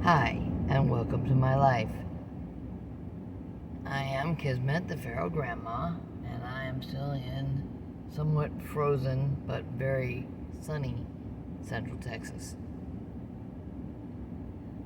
Hi, and welcome to my life. I am Kismet, the feral grandma, and I am still in somewhat frozen but very sunny Central Texas.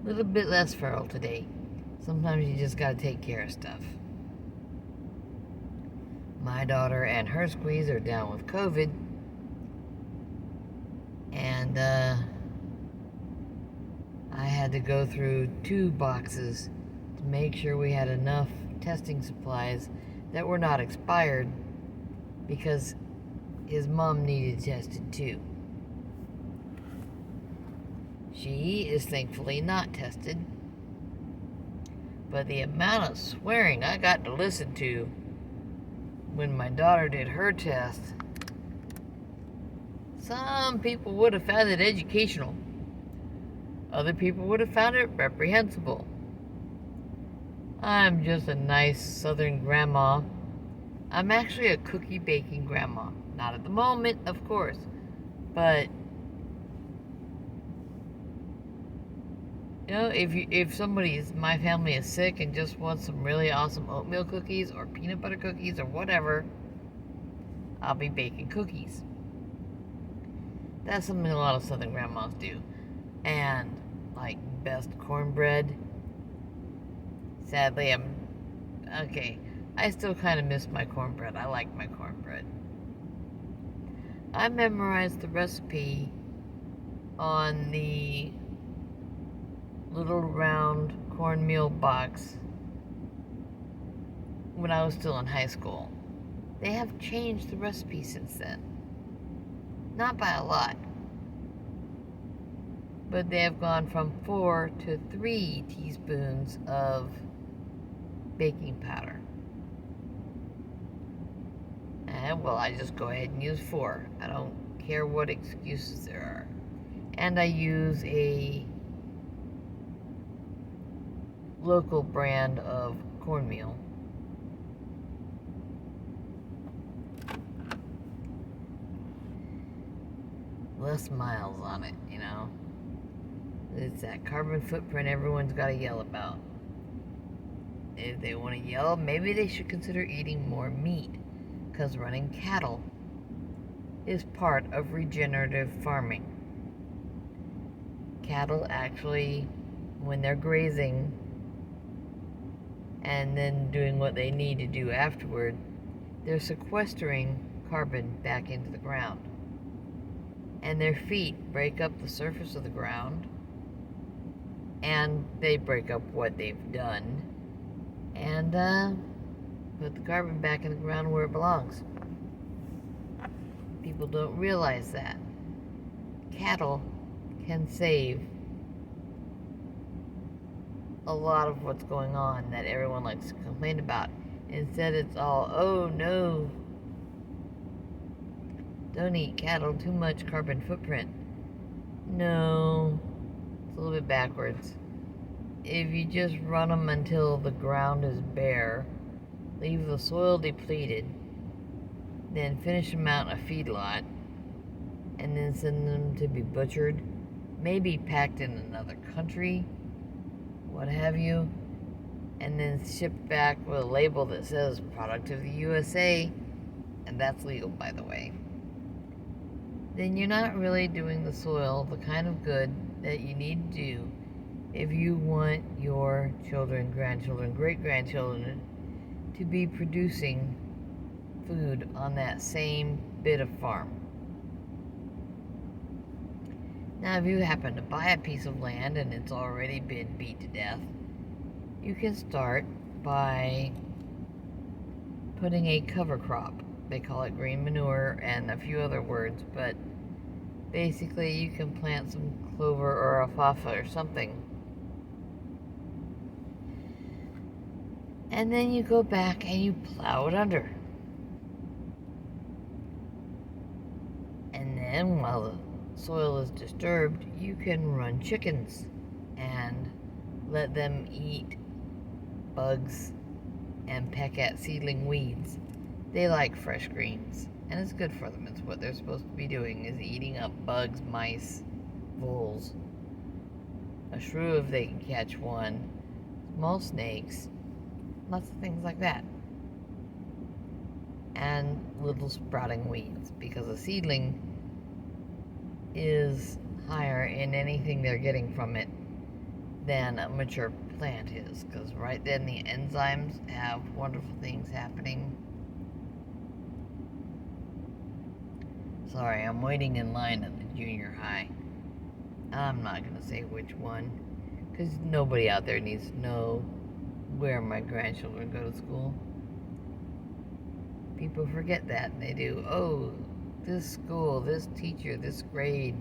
A little bit less feral today. Sometimes you just gotta take care of stuff. My daughter and her squeeze are down with COVID, and I had to go through 2 boxes to make sure we had enough testing supplies that were not expired because his mom needed tested too. She is thankfully not tested, but the amount of swearing I got to listen to when my daughter did her test, some people would have found it educational. Other people would have found it reprehensible. I'm just a nice southern grandma. I'm actually a cookie baking grandma. Not at the moment, of course, but if my family is sick and just wants some really awesome oatmeal cookies or peanut butter cookies or whatever, I'll be baking cookies. That's something a lot of southern grandmas do. And like best cornbread. Sadly, I still kind of miss my cornbread. I like my cornbread. I memorized the recipe on the little round cornmeal box when I was still in high school. They have changed the recipe since then. Not by a lot, but they have gone from 4 to 3 teaspoons of baking powder. And well, I just go ahead and use 4. I don't care what excuses there are. And I use a local brand of cornmeal. Less miles on it, It's that carbon footprint everyone's got to yell about. If they want to yell, maybe they should consider eating more meat, because running cattle is part of regenerative farming. Cattle actually, when they're grazing and then doing what they need to do afterward, they're sequestering carbon back into the ground. And their feet break up the surface of the ground, and they break up what they've done, and put the carbon back in the ground where it belongs. People don't realize that. Cattle can save a lot of what's going on that everyone likes to complain about. Instead, it's all, oh no, don't eat cattle, too much carbon footprint. No, it's a little bit backwards. If you just run them until the ground is bare, leave the soil depleted, then finish them out in a feedlot, and then send them to be butchered, maybe packed in another country, what have you, and then shipped back with a label that says product of the USA, and that's legal, by the way, then you're not really doing the soil the kind of good that you need to do if you want your children, grandchildren, great-grandchildren to be producing food on that same bit of farm. Now, if you happen to buy a piece of land and it's already been beat to death, you can start by putting a cover crop. They call it green manure and a few other words, but basically you can plant some clover or alfalfa or something. And then you go back and you plow it under. And then while the soil is disturbed, you can run chickens and let them eat bugs and peck at seedling weeds. They like fresh greens, and it's good for them. It's what they're supposed to be doing, is eating up bugs, mice, voles, a shrew if they can catch one, small snakes, lots of things like that. And little sprouting weeds, because a seedling is higher in anything they're getting from it than a mature plant is, because right then the enzymes have wonderful things happening. Sorry, I'm waiting in line at the junior high. I'm not going to say which one, because nobody out there needs to know where my grandchildren go to school. People forget that, and they do, oh, this school, this teacher, this grade,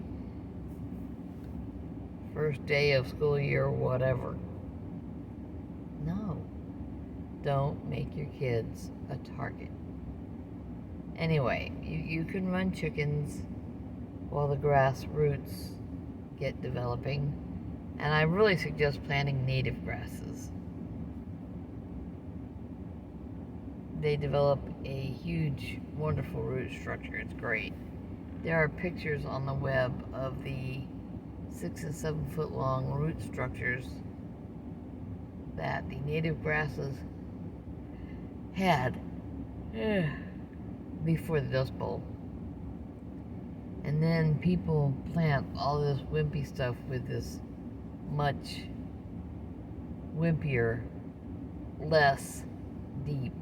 first day of school year, whatever. No, don't make your kids a target. Anyway, you can run chickens while the grass roots get developing, and I really suggest planting native grasses. They develop a huge, wonderful root structure. It's great. There are pictures on the web of the 6 and 7 foot long root structures that the native grasses had before the Dust Bowl. And then people plant all this wimpy stuff with this much wimpier, less deep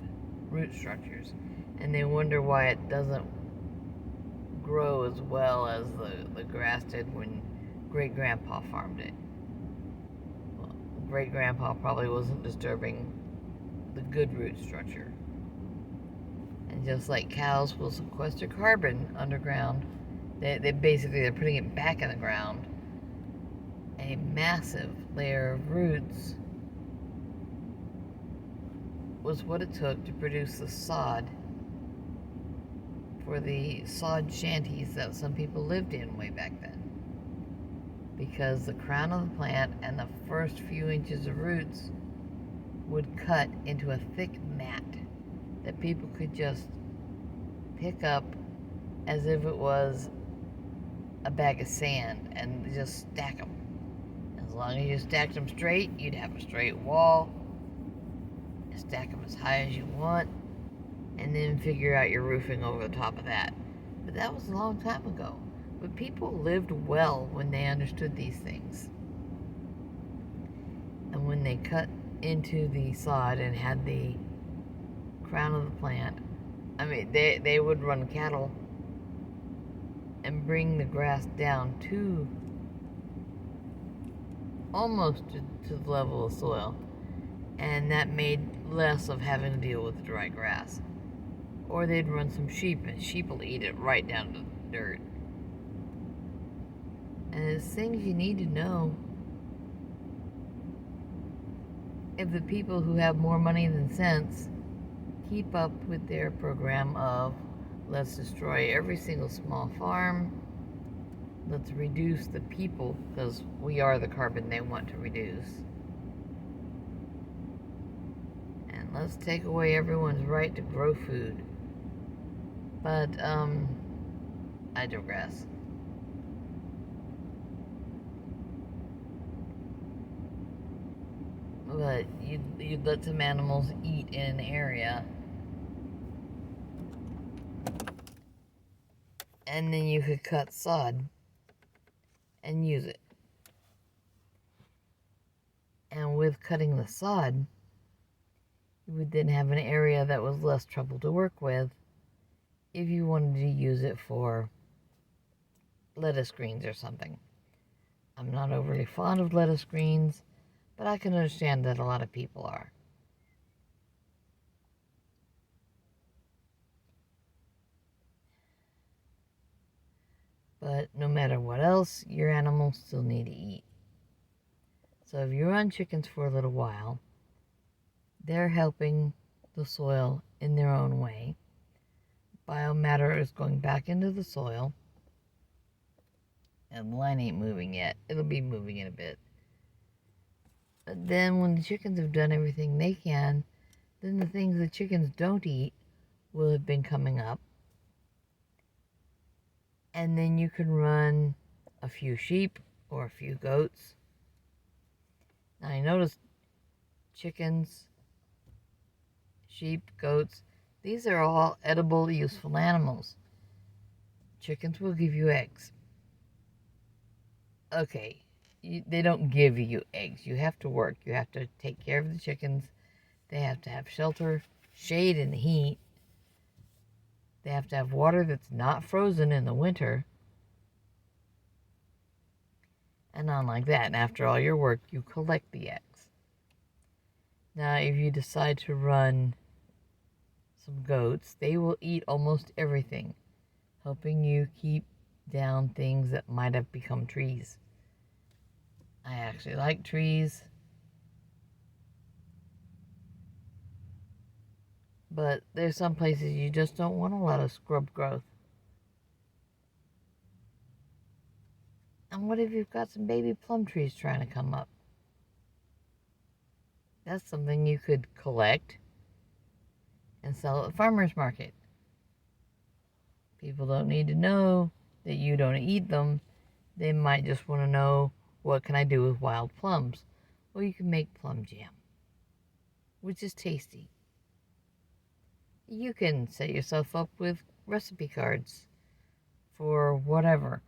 root structures. And they wonder why it doesn't grow as well as the grass did when great-grandpa farmed it. Well, great-grandpa probably wasn't disturbing the good root structure. And just like cows will sequester carbon underground, they're putting it back in the ground. A massive layer of roots was what it took to produce the sod for the sod shanties that some people lived in way back then. Because the crown of the plant and the first few inches of roots would cut into a thick mat that people could just pick up as if it was a bag of sand and just stack them. As long as you stacked them straight, you'd have a straight wall. Stack them as high as you want, and then figure out your roofing over the top of that. But that was a long time ago. But people lived well when they understood these things. And when they cut into the sod and had the crown of the plant, I mean, they would run cattle and bring the grass down to almost to the level of soil, and that made less of having to deal with the dry grass. Or they'd run some sheep, and sheep will eat it right down to the dirt. And there's things you need to know if the people who have more money than sense keep up with their program of let's destroy every single small farm, let's reduce the people, because we are the carbon they want to reduce, and let's take away everyone's right to grow food. But I digress. But you'd let some animals eat in an area, and then you could cut sod and use it. And with cutting the sod, you would then have an area that was less trouble to work with if you wanted to use it for lettuce greens or something. I'm not overly fond of lettuce greens, but I can understand that a lot of people are. But no matter what else, your animals still need to eat. So if you run chickens for a little while, they're helping the soil in their own way. Biomatter is going back into the soil. And the line ain't moving yet. It'll be moving in a bit. But then when the chickens have done everything they can, then the things the chickens don't eat will have been coming up. And then you can run a few sheep or a few goats Now I noticed chickens, sheep, goats, these are all edible, useful animals. Chickens will give you eggs. Okay, they don't give you eggs. You have to work. You have to take care of the chickens. They have to have shelter, shade in the heat. They have to have water that's not frozen in the winter. And on like that. And after all your work, you collect the eggs. Now, if you decide to run some goats, they will eat almost everything, helping you keep down things that might have become trees. I actually like trees, but there's some places you just don't want a lot of scrub growth. And what if you've got some baby plum trees trying to come up? That's something you could collect and sell at the farmer's market. People don't need to know that you don't eat them. They might just want to know, what can I do with wild plums? Well, you can make plum jam, which is tasty. You can set yourself up with recipe cards for whatever.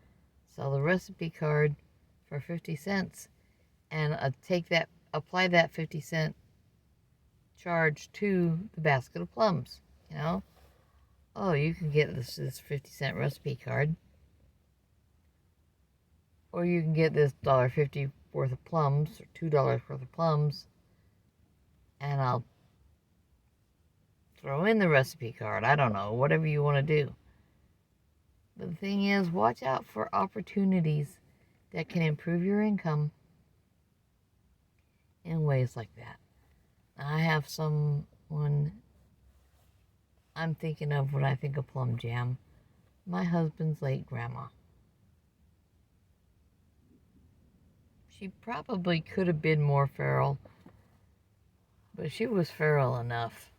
Sell the recipe card for 50 cents and apply that 50-cent charge to the basket of plums, you know? Oh, you can get this 50-cent recipe card, or you can get this $1.50 worth of plums, or $2 worth of plums, and I'll throw in the recipe card. I don't know, whatever you want to do. But the thing is, watch out for opportunities that can improve your income in ways like that. I have someone I'm thinking of when I think of plum jam. My husband's late grandma. She probably could have been more feral, but she was feral enough.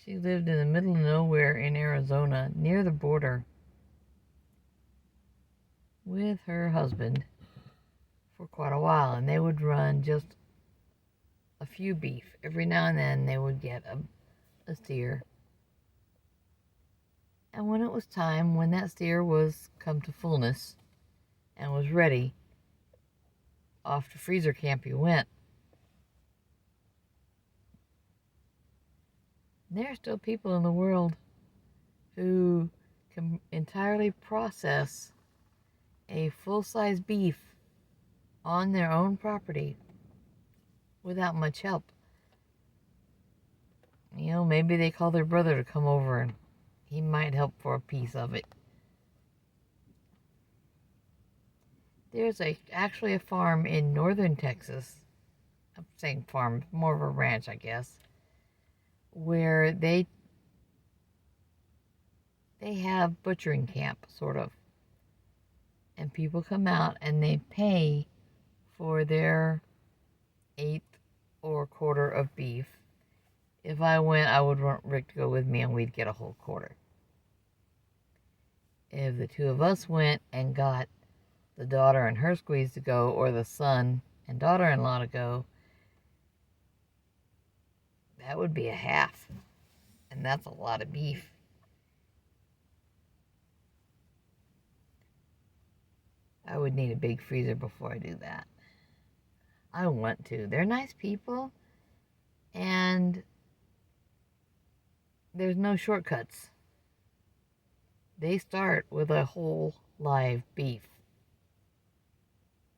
She lived in the middle of nowhere in Arizona, near the border, with her husband for quite a while, and they would run just a few beef. Every now and then they would get a steer. And when it was time, when that steer was come to fullness and was ready, off to freezer camp you went. There are still people in the world who can entirely process a full-size beef on their own property without much help. You know, maybe they call their brother to come over and he might help for a piece of it. There's actually a farm in northern Texas. I'm saying farm, more of a ranch, I guess, where they have butchering camp, sort of. And people come out and they pay for their eighth or quarter of beef. If I went, I would want Rick to go with me and we'd get a whole quarter. If the two of us went and got the daughter and her squeeze to go, or the son and daughter-in-law to go, that would be a half. And that's a lot of beef. I would need a big freezer before I do that. I want to. They're nice people, and there's no shortcuts. They start with a whole live beef.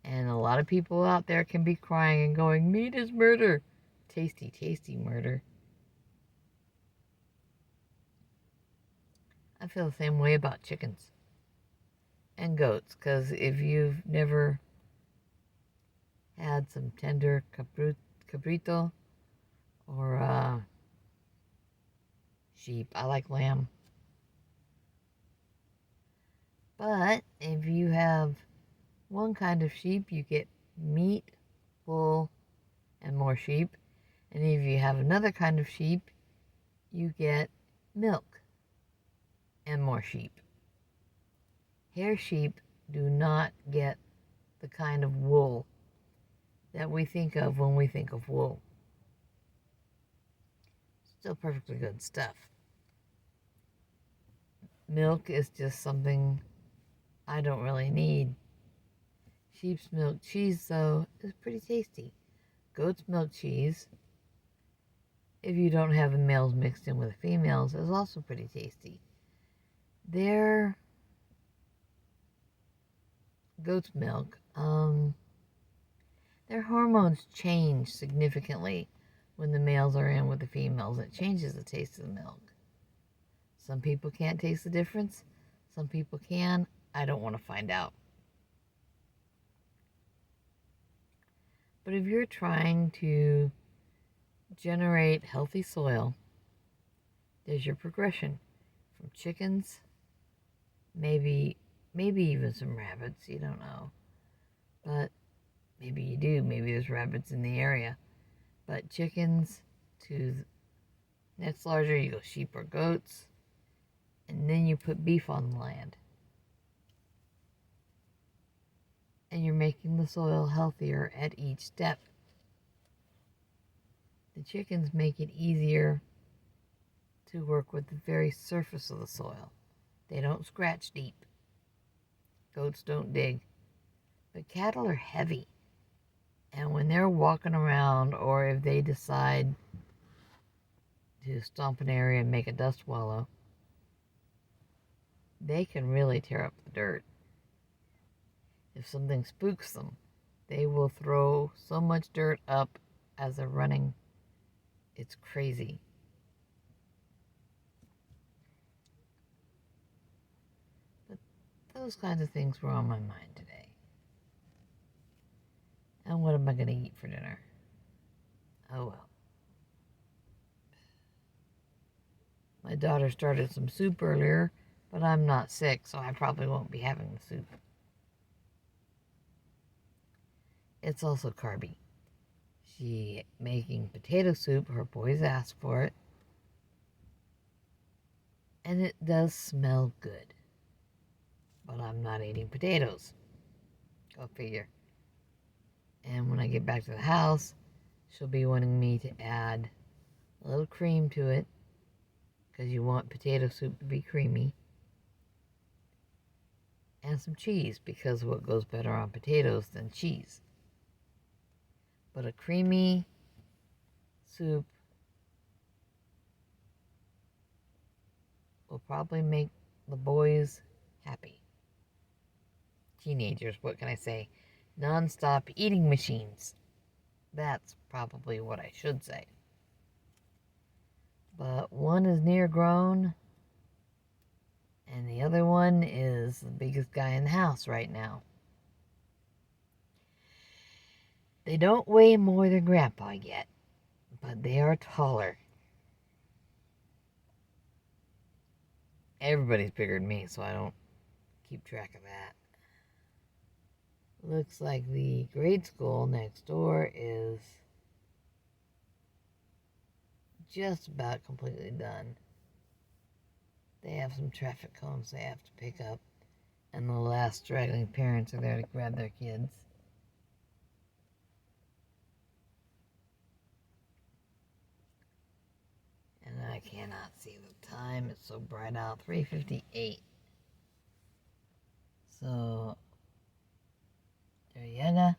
And a lot of people out there can be crying and going, meat is murder. Tasty, tasty murder. I feel the same way about chickens and goats, because if you've never had some tender cabrito or sheep, I like lamb. But if you have one kind of sheep, you get meat, wool, and more sheep. And if you have another kind of sheep, you get milk and more sheep. Hair sheep do not get the kind of wool that we think of when we think of wool. Still perfectly good stuff. Milk is just something I don't really need. Sheep's milk cheese, though, is pretty tasty. Goat's milk cheese, if you don't have the males mixed in with the females, is also pretty tasty. Their goat's milk, their hormones change significantly when the males are in with the females. It changes the taste of the milk. Some people can't taste the difference. Some people can. I don't want to find out. But if you're trying to generate healthy soil, there's your progression. From chickens, maybe even some rabbits, you don't know. But maybe you do. Maybe there's rabbits in the area. But chickens to next larger, you go sheep or goats. And then you put beef on the land. And you're making the soil healthier at each step. The chickens make it easier to work with the very surface of the soil. They don't scratch deep. Goats don't dig. But cattle are heavy. And when they're walking around, or if they decide to stomp an area and make a dust wallow, they can really tear up the dirt. If something spooks them, they will throw so much dirt up as they're running. It's crazy. But those kinds of things were on my mind today. And what am I going to eat for dinner? Oh well. My daughter started some soup earlier, but I'm not sick, so I probably won't be having the soup. It's also carby. She making potato soup. Her boys asked for it. And it does smell good. But I'm not eating potatoes. Go figure. And when I get back to the house, she'll be wanting me to add a little cream to it, because you want potato soup to be creamy. And some cheese, because what goes better on potatoes than cheese. But a creamy soup will probably make the boys happy. Teenagers, what can I say? Non-stop eating machines. That's probably what I should say. But one is near grown, and the other one is the biggest guy in the house right now. They don't weigh more than Grandpa yet, but they are taller. Everybody's bigger than me, so I don't keep track of that. Looks like the grade school next door is just about completely done. They have some traffic cones they have to pick up, and the last straggling parents are there to grab their kids. And I cannot see the time. It's so bright out. 3:58. So their yoga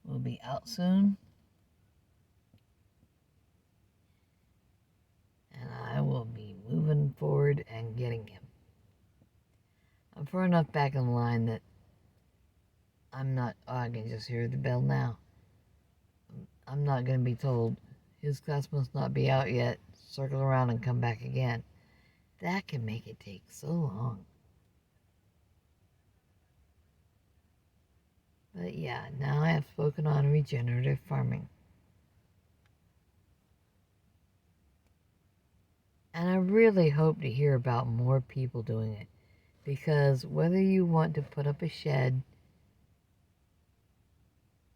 will be out soon. And I will be moving forward and getting him. I'm far enough back in the line that I'm not, oh, I can just hear the bell now. I'm not going to be told, his class must not be out yet, circle around and come back again. That can make it take so long. But yeah, now I have spoken on regenerative farming. And I really hope to hear about more people doing it. Because whether you want to put up a shed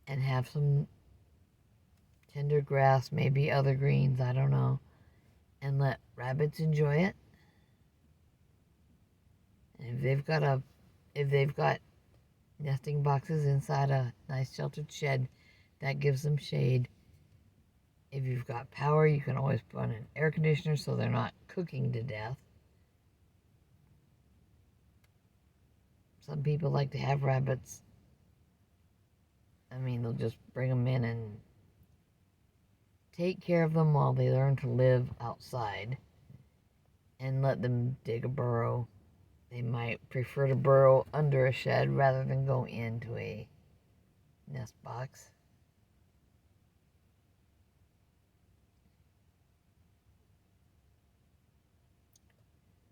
and have some tender grass, maybe other greens, I don't know, and let rabbits enjoy it. And if they've got nesting boxes inside a nice sheltered shed, That gives them shade. If you've got power, you can always put on an air conditioner so they're not cooking to death. Some people like to have rabbits. I mean, they'll just bring them in and take care of them while they learn to live outside and let them dig a burrow. They might prefer to burrow under a shed rather than go into a nest box.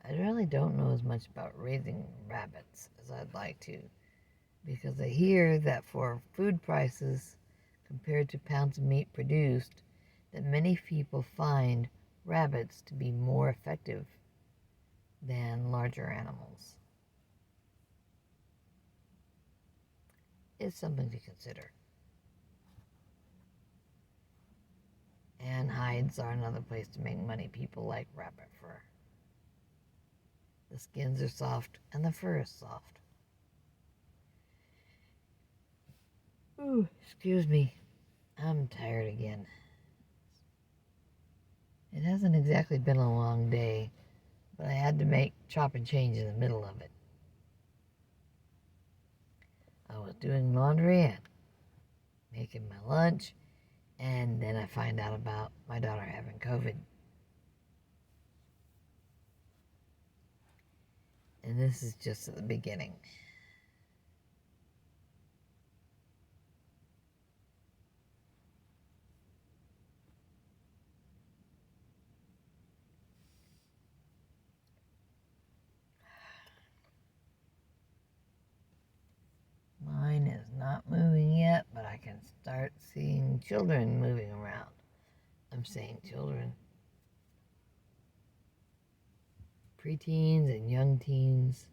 I really don't know as much about raising rabbits as I'd like to, because I hear that for food prices compared to pounds of meat produced, that many people find rabbits to be more effective than larger animals. It's something to consider. And hides are another place to make money. People like rabbit fur. The skins are soft and the fur is soft. Ooh, excuse me. I'm tired again. It hasn't exactly been a long day, but I had to make chop and change in the middle of it. I was doing laundry and making my lunch, and then I find out about my daughter having COVID. And this is just at the beginning. Mine is not moving yet, but I can start seeing children moving around. I'm saying children. Preteens and young teens.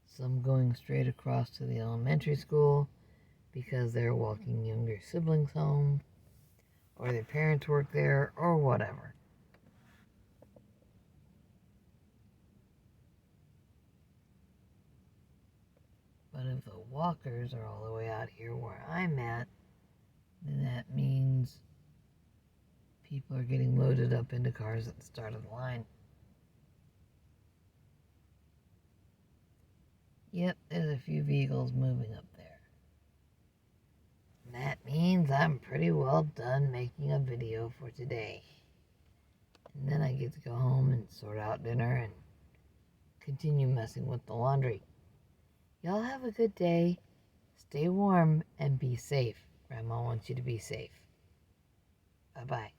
Some going straight across to the elementary school because they're walking younger siblings home, or their parents work there, or whatever. But if the walkers are all the way out here where I'm at, then that means people are getting loaded up into cars at the start of the line. Yep, there's a few vehicles moving up there. And that means I'm pretty well done making a video for today. And then I get to go home and sort out dinner and continue messing with the laundry. Y'all have a good day. Stay warm and be safe. Grandma wants you to be safe. Bye-bye.